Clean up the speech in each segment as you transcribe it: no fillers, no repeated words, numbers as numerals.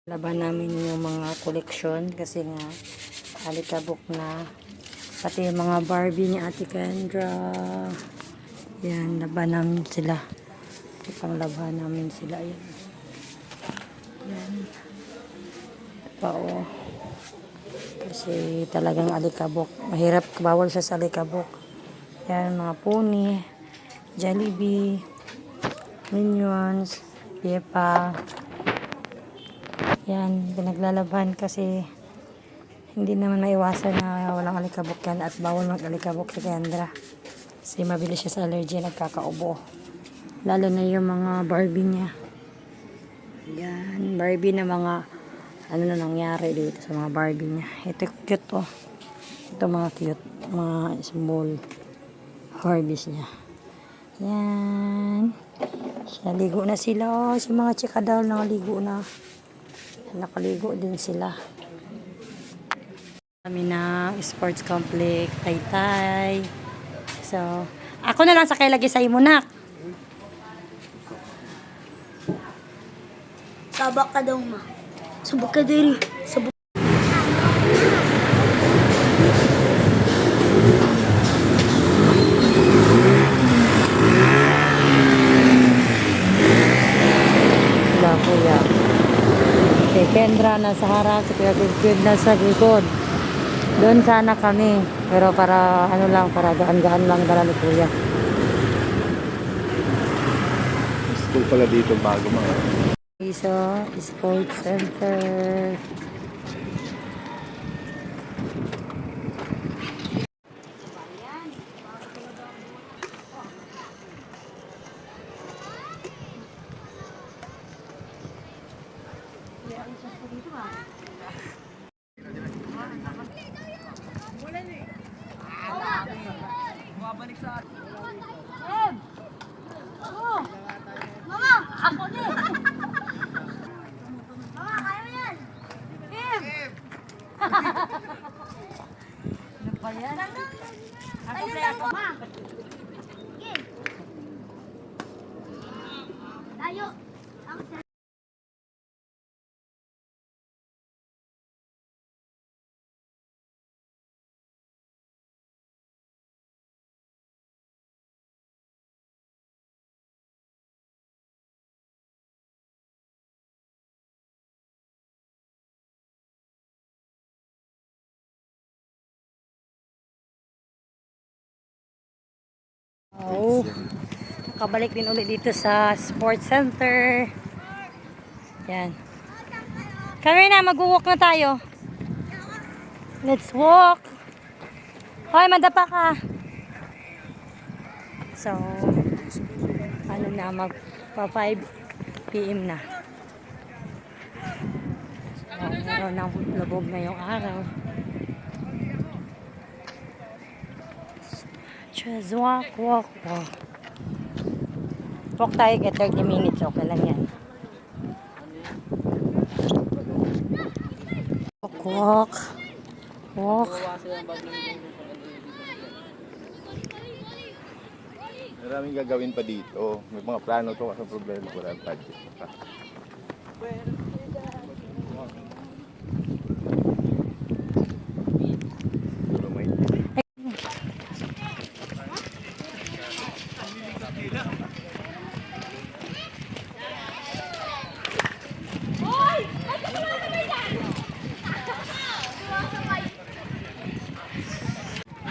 Laban namin yung mga koleksyon kasi nga alikabok na. Pati yung mga Barbie ni Ate Kendra. Yan, laban namin sila. Ipang laban namin sila. Yan. Yan. Pa o. Kasi talagang alikabok. Mahirap, bawal siya sa alikabok. Yan, mga pony, Jollibee, Minions, Yepa. Yan, pinaglalaban kasi hindi naman maiwasan na walang alikabok yan at bawal mag-alikabok si Kendra. Kasi mabilis siya sa allergy, nagkakaubo. Lalo na yung mga Barbie niya. Yan, Barbie na mga ano na nangyari dito sa mga Barbie niya. Ito cute oh. Ito mga cute, mga small Barbies niya. Yan. Naligo na sila oh. Si mga chika doll nakaligo na. Nakaligo din sila. Kami na sports complex, Taytay. So, ako na lang sakay lagi sa imo nak. Sabak ka daw ma. Sabak ka diri. Sabak. Wala kuya. Si Kendra nasa harap, si Kuya Gilgid nasa likod. Doon sana kami. Pero para ano lang, para gaan-gaan lang dala ni Kuya. School pala dito bago mga. So, sports center. Mama, ako din. Mama, kaya mo yan. Kim. Ano pa yan? Ayun lang po. Ma. Kim. Tayo. Ako sa... Oh, nakabalik din ulit dito sa sports center. Yan. Kami na, mag-walk na tayo. Let's walk. Hoy, madapa ka. So, ano na, magpa 5 PM na. So, meron ng labog na yung araw. Just walk, walk, walk. Walk tayo kay 30 minutes. Okay lang yan. Walk, walk. Walk. Maraming gagawin pa dito. May mga plano to kasi problema wala ang budget.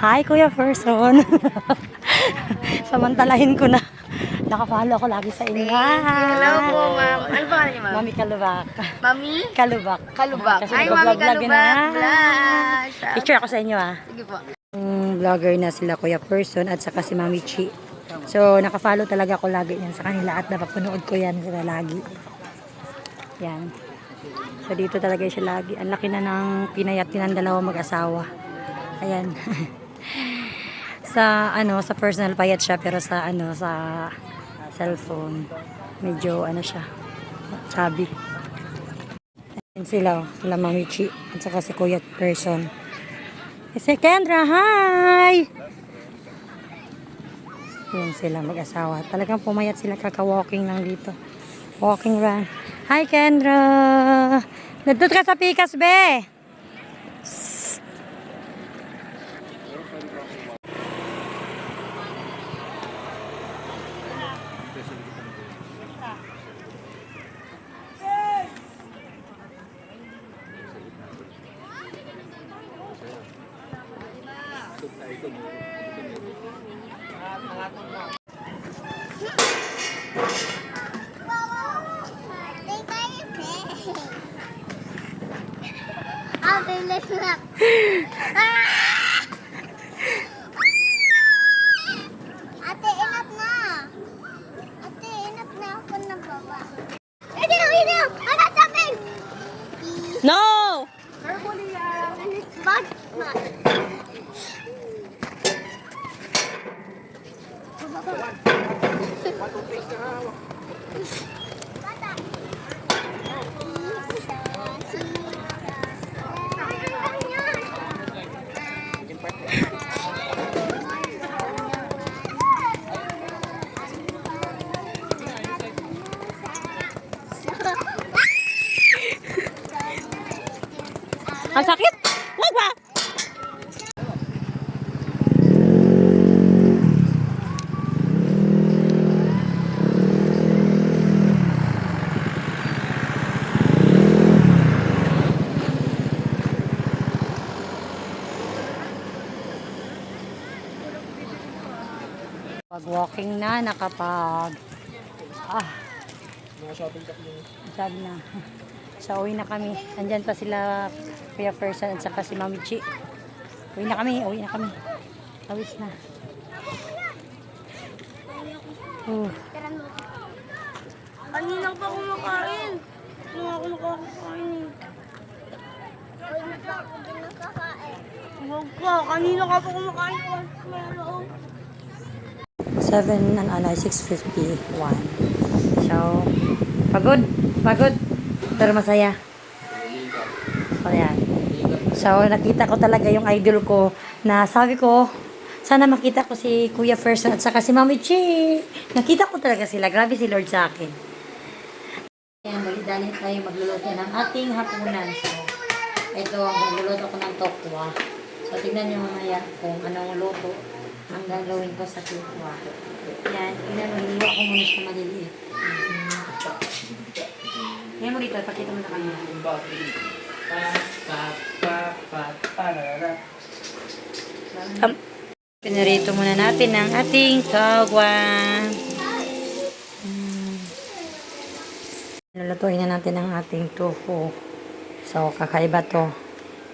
Hi, Kuya Person. Samantalahin ko na. Nakafollow ako lagi sa inyo. Hello po, ma'am. Ano pa niyo, ma'am? Mami Kalubak. Mami? Kalubak. Kalubak. Kasi Ay, nag-vlog Mami lagi na. Kalubak. Vlog. Picture ako sa inyo ah. Sige po. Vlogger na sila Kuya Person at saka si Mami Chi. So, nakafollow talaga ako lagi yan sa kanila at napapanood ko yan sila lagi. Yan. So, dito talaga siya lagi. Ang laki na ng pinayat ng dalawang mag-asawa. Ayan. Sa sa personal payat siya pero sa sa cellphone medyo siya chubby. Ayan sila Mami Chi at saka si Kuya Person. Si Kendra, hi! Yun sila mag-asawa. Talagang pumayat sila, kaka-walking lang dito. Walking run. Hi, Kendra! Nandun ka sa Pikas, be! Ate, enough na. Ate, enough na ako na baba. Ito, ano something? No! Bag. Ang sakit! Wag ba? Pag walking na, Mga shopping ka yung sabi na. So, uwi na kami. Andyan pa sila, Kuya Fersan at saka si Mami Chi. Uwi na kami. Awis na. Kanina pa kumakain. Nung ako nakakain. Huwag ka, kanina ka pa kumakain. 6:51. So, pagod. Pero masaya. So, yan. So, nakita ko talaga yung idol ko na sabi ko, sana makita ko si Kuya Fersan at saka si Mami Chi. Nakita ko talaga sila. Grabe si Lord sa akin. Yan, dali tayo magluluto ng ating hapunan. So, ito, magluluto ko ng tokwa. So, tignan nyo mamaya kung anong luto ang gagawin ko sa tokwa. Yan, hinalo ko muna siya maliliit. Ngayon mo dito, pakita mo na kanya. Pinarito muna natin ang ating kawang. Lulutuin na natin ang ating tofu. So, kakaiba to.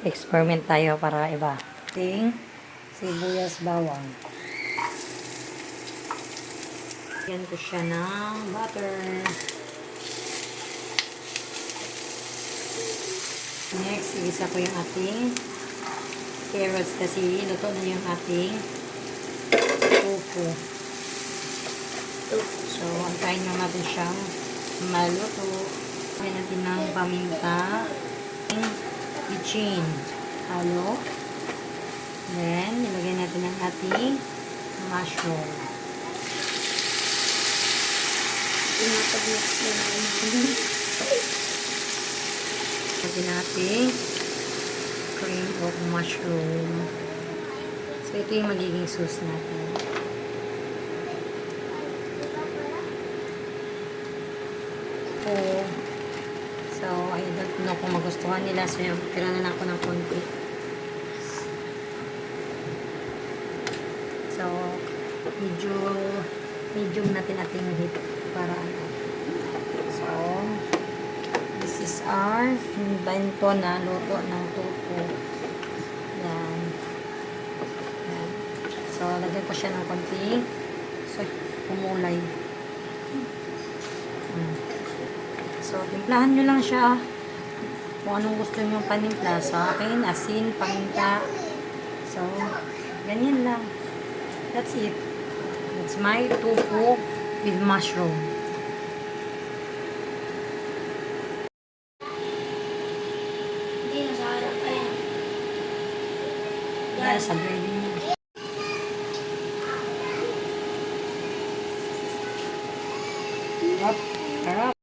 Experiment tayo para iba. Ating sibuyas bawang. Yan ko siya ng butter. Next, igisa ko yung ating carrots kasi luto na yung ating tofu. So, antayin lang natin siyang maluto. Lagyan natin ng paminta, bitchin, halo. Then, nilagyan natin ng ating mushroom. Lagyan natin cream of mushroom. So, ito yung magiging sauce natin. So, I don't know kung magustuhan nila. So, tira na lang ako ng konti. So, medium natin ating heat para ano. So, this is our bento na luto ng tofu. Yan. Yan. So, lagyan ko siya ng konti. So, umulay. So, timplahan nyo lang siya. Kung anong gusto nyo panimpla. Sa akin, asin, paminta. So, ganyan lang. That's it. That's my tofu with mushroom. Hindi na sa harap. Ayan. Yes, sa gravy niya. Sarap.